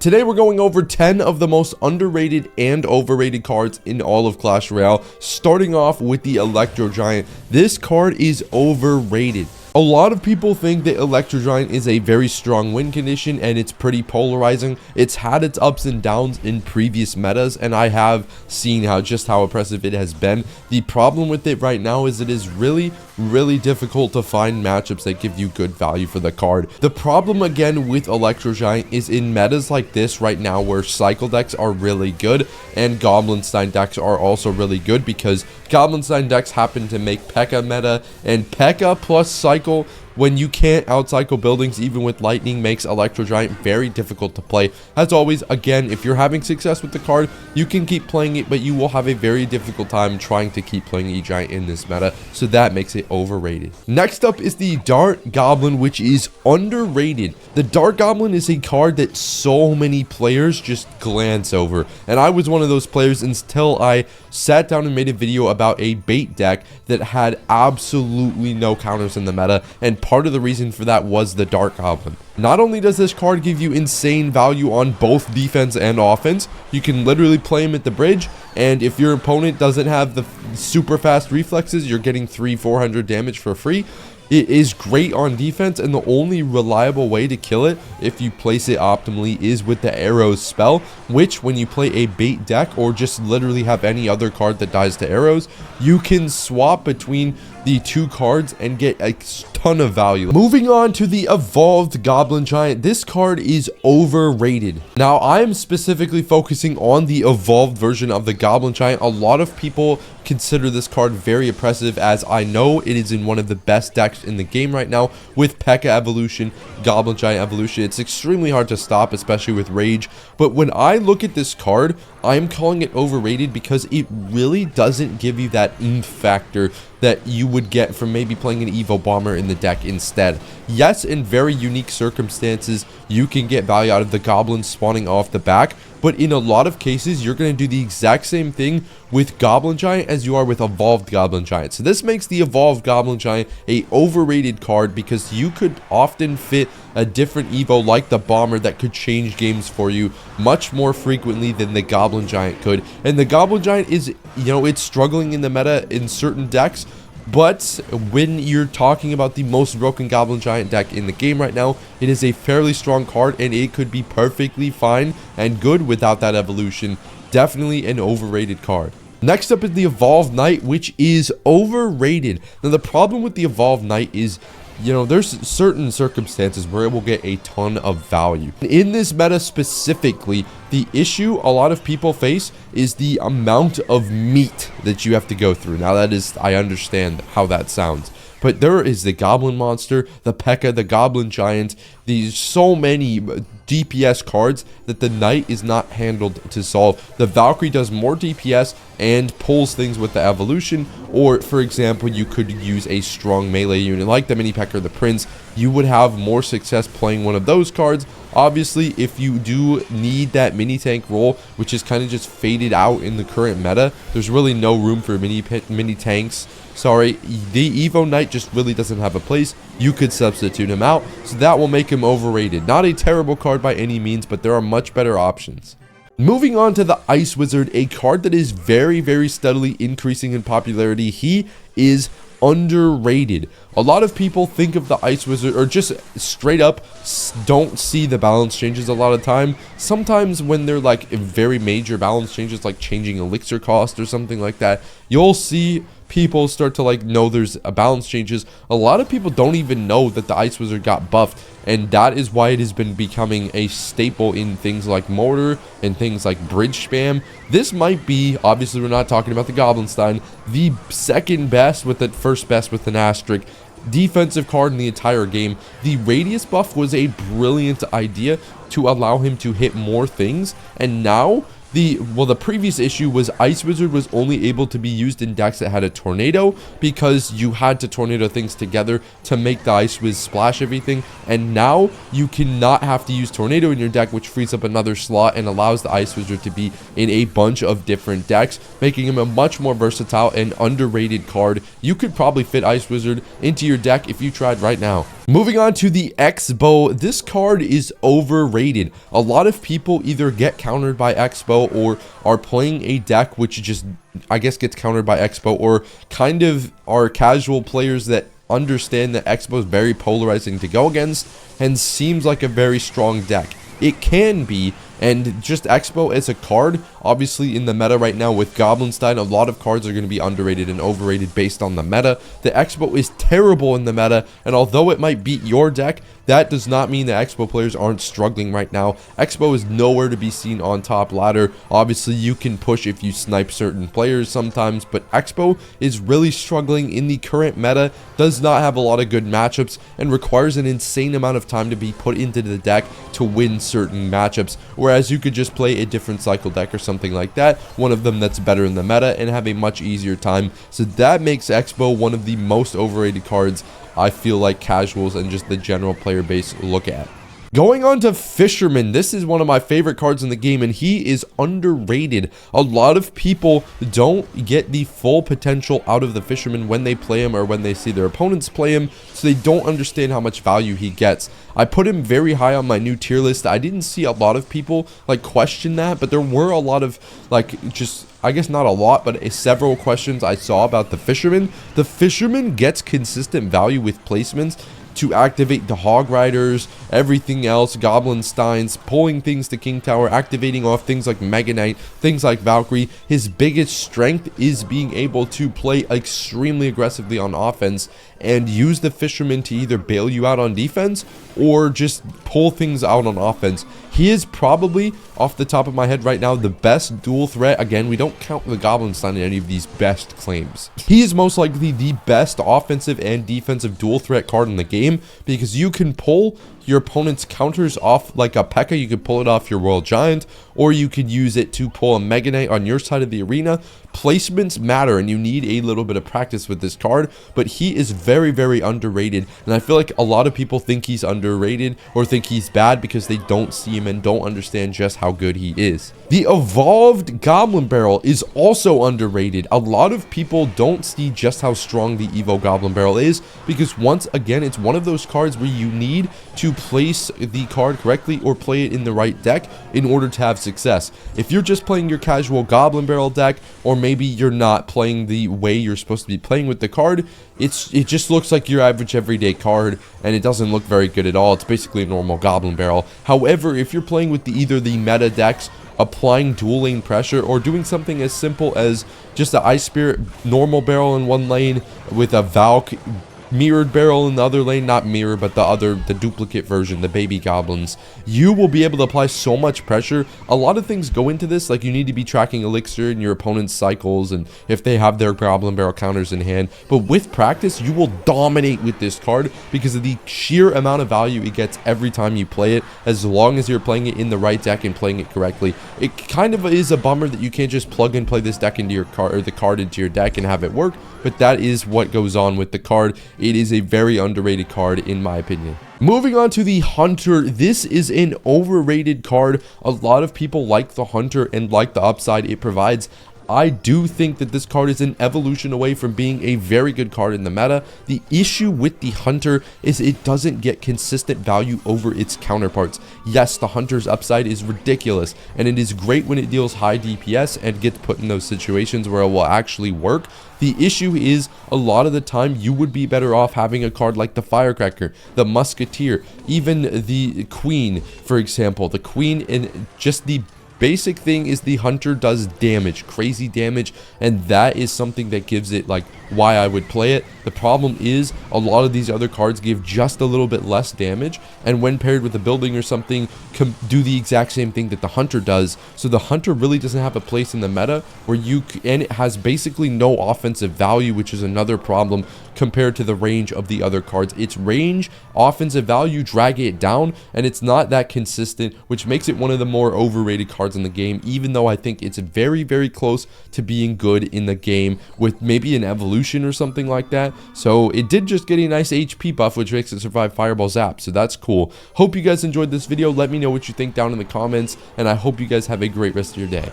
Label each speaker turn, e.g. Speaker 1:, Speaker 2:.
Speaker 1: Today we're going over 10 of the most underrated and overrated cards in all of Clash Royale, starting off with the Electro Giant. This card is overrated. A lot of people think that Electro Giant is a very strong win condition and it's pretty polarizing. It's had its ups and downs in previous metas, and I have seen just how impressive it has been. The problem with it right now is it is really difficult to find matchups that give you good value for the card. The problem again with Electro Giant is in metas like this right now where cycle decks are really good and Goblinstein decks are also really good, because Goblinstein decks happen to make P.E.K.K.A meta, and P.E.K.K.A plus cycle, when you can't outcycle buildings even with lightning, makes Electro Giant very difficult to play. As always, again, if you're having success with the card, you can keep playing it, but you will have a very difficult time trying to keep playing E-Giant in this meta, so that makes it overrated. Next up is the Dart Goblin, which is underrated. The Dart Goblin is a card that so many players just glance over, and I was one of those players until I sat down and made a video about a bait deck that had absolutely no counters in the meta, and part of the reason for that was the Dart Goblin. Not only does this card give you insane value on both defense and offense, you can literally play him at the bridge, and if your opponent doesn't have the super fast reflexes, you're getting 300-400 damage for free. It is great on defense, and the only reliable way to kill it, if you place it optimally, is with the arrows spell, which when you play a bait deck or just literally have any other card that dies to arrows, you can swap between the two cards and get a ton of value. Moving on to the Evolved Goblin Giant. This card is overrated. Now, I am specifically focusing on the evolved version of the Goblin Giant. A lot of people consider this card very impressive, as I know it is in one of the best decks in the game right now with P.E.K.K.A evolution, Goblin Giant evolution. It's extremely hard to stop, especially with Rage. But when I look at this card, I'm calling it overrated because it really doesn't give you that oomph factor that you would get from maybe playing an Evo Bomber in the deck instead. Yes, in very unique circumstances, you can get value out of the Goblin spawning off the back, but in a lot of cases, you're going to do the exact same thing with Goblin Giant as you are with Evolved Goblin Giant. So this makes the Evolved Goblin Giant a overrated card, because you could often fit a different Evo like the Bomber that could change games for you much more frequently than the Goblin Giant could. And the Goblin Giant is, it's struggling in the meta in certain decks, but when you're talking about the most broken Goblin Giant deck in the game right now, it is a fairly strong card, and it could be perfectly fine and good without that evolution. Definitely an overrated card. Next up is the Evolved Knight, which is overrated. Now, the problem with the Evolved Knight is, there's certain circumstances where it will get a ton of value. In this meta specifically, the issue a lot of people face is the amount of meat that you have to go through. Now, I understand how that sounds, but there is the Goblin Monster, the P.E.K.K.A, the Goblin Giant, these so many DPS cards that the Knight is not handled to solve. The Valkyrie does more DPS and pulls things with the evolution, or for example, you could use a strong melee unit like the Mini P.E.K.K.A or the Prince. You would have more success playing one of those cards. Obviously, if you do need that mini tank role, which is kind of just faded out in the current meta, there's really no room for mini tanks. Sorry, the Evo Knight just really doesn't have a place. You could substitute him out, so that will make him overrated. Not a terrible card by any means, but there are much better options. Moving on to the Ice Wizard, a card that is very steadily increasing in popularity. He is underrated. A lot of people think of the Ice Wizard, or just straight up don't see the balance changes a lot of time. Sometimes when they're like very major balance changes, like changing elixir cost or something like that, you'll see people start to know there's a balance changes. A lot of people don't even know that the Ice Wizard got buffed, and that is why it has been becoming a staple in things like Mortar and things like Bridge Spam. This might be, obviously we're not talking about the Goblinstein, the second best with the first best with an asterisk defensive card in the entire game. The radius buff was a brilliant idea to allow him to hit more things, and now the previous issue was Ice Wizard was only able to be used in decks that had a tornado, because you had to tornado things together to make the Ice Wiz splash everything, and now you cannot have to use tornado in your deck, which frees up another slot and allows the Ice Wizard to be in a bunch of different decks, making him a much more versatile and underrated card. You could probably fit Ice Wizard into your deck if you tried right now. Moving on to the X-Bow, this card is overrated. A lot of people either get countered by X-Bow or are playing a deck which just, I guess, gets countered by X-Bow, or kind of are casual players that understand that X-Bow is very polarizing to go against and seems like a very strong deck. It can be, and just X-Bow as a card, obviously in the meta right now with Goblinstein, a lot of cards are going to be underrated and overrated based on the meta. The X-Bow is terrible in the meta, and although it might beat your deck, that does not mean that X-Bow players aren't struggling right now. X-Bow is nowhere to be seen on top ladder. Obviously, you can push if you snipe certain players sometimes, but X-Bow is really struggling in the current meta, does not have a lot of good matchups, and requires an insane amount of time to be put into the deck to win certain matchups, whereas you could just play a different cycle deck or something like that, one of them that's better in the meta, and have a much easier time. So that makes X-Bow one of the most overrated cards I feel like casuals and just the general player base look at. Going on to Fisherman, this is one of my favorite cards in the game, and he is underrated. A lot of people don't get the full potential out of the Fisherman when they play him or when they see their opponents play him, so they don't understand how much value he gets. I put him very high on my new tier list. I didn't see a lot of people like question that, but there were a lot of like just, I guess not a lot, but several questions I saw about the Fisherman. The Fisherman gets consistent value with placements to activate the Hog Riders, everything else, Goblinsteins, pulling things to King Tower, activating off things like Mega Knight, things like Valkyrie. His biggest strength is being able to play extremely aggressively on offense and use the Fisherman to either bail you out on defense or just pull things out on offense. He is probably, off the top of my head right now, the best dual threat. Again, we don't count the Goblinstein in any of these best claims. He is most likely the best offensive and defensive dual threat card in the game because you can pull your opponent's counters off like a P.E.K.K.A. You could pull it off your Royal Giant, or you could use it to pull a Mega Knight on your side of the arena. Placements matter, and you need a little bit of practice with this card, but he is very, very underrated, and I feel like a lot of people think he's underrated or think he's bad because they don't see him and don't understand just how good he is. The Evolved Goblin Barrel is also underrated. A lot of people don't see just how strong the Evo Goblin Barrel is because, once again, it's one of those cards where you need to place the card correctly or play it in the right deck in order to have success. If you're just playing your casual Goblin Barrel deck, or maybe you're not playing the way you're supposed to be playing with the card, it just looks like your average everyday card, and it doesn't look very good at all. It's basically a normal Goblin Barrel. However, if you're playing with either the meta decks, applying dual lane pressure, or doing something as simple as just the Ice Spirit normal barrel in one lane with a Valk mirrored barrel in the other lane, not mirror, but the duplicate version, the baby goblins, you will be able to apply so much pressure. A lot of things go into this, like you need to be tracking elixir in your opponent's cycles and if they have their goblin barrel counters in hand, but with practice you will dominate with this card because of the sheer amount of value it gets every time you play it, as long as you're playing it in the right deck and playing it correctly. It kind of is a bummer that you can't just plug and play this deck into your card, or the card into your deck, and have it work, but that is what goes on with the card. It is a very underrated card in my opinion. Moving on to the Hunter, this is an overrated card. A lot of people like the Hunter and like the upside it provides. I do think that this card is an evolution away from being a very good card in the meta. The issue with the Hunter is it doesn't get consistent value over its counterparts. Yes, the Hunter's upside is ridiculous, and it is great when it deals high DPS and gets put in those situations where it will actually work. The issue is, a lot of the time, you would be better off having a card like the Firecracker, the Musketeer, even the Queen, for example. The Queen, and just the basic thing is the Hunter does damage, crazy damage, and that is something that gives it like why I would play it. The problem is a lot of these other cards give just a little bit less damage, and when paired with a building or something, can do the exact same thing that the Hunter does. So the Hunter really doesn't have a place in the meta where and it has basically no offensive value, which is another problem compared to the range of the other cards. Its range, offensive value, drag it down, and it's not that consistent, which makes it one of the more overrated cards in the game, even though I think it's very, very close to being good in the game with maybe an evolution or something like that. So it did just get a nice HP buff, which makes it survive Fireball Zap, so that's cool. Hope you guys enjoyed this video. Let me know what you think down in the comments, and I hope you guys have a great rest of your day.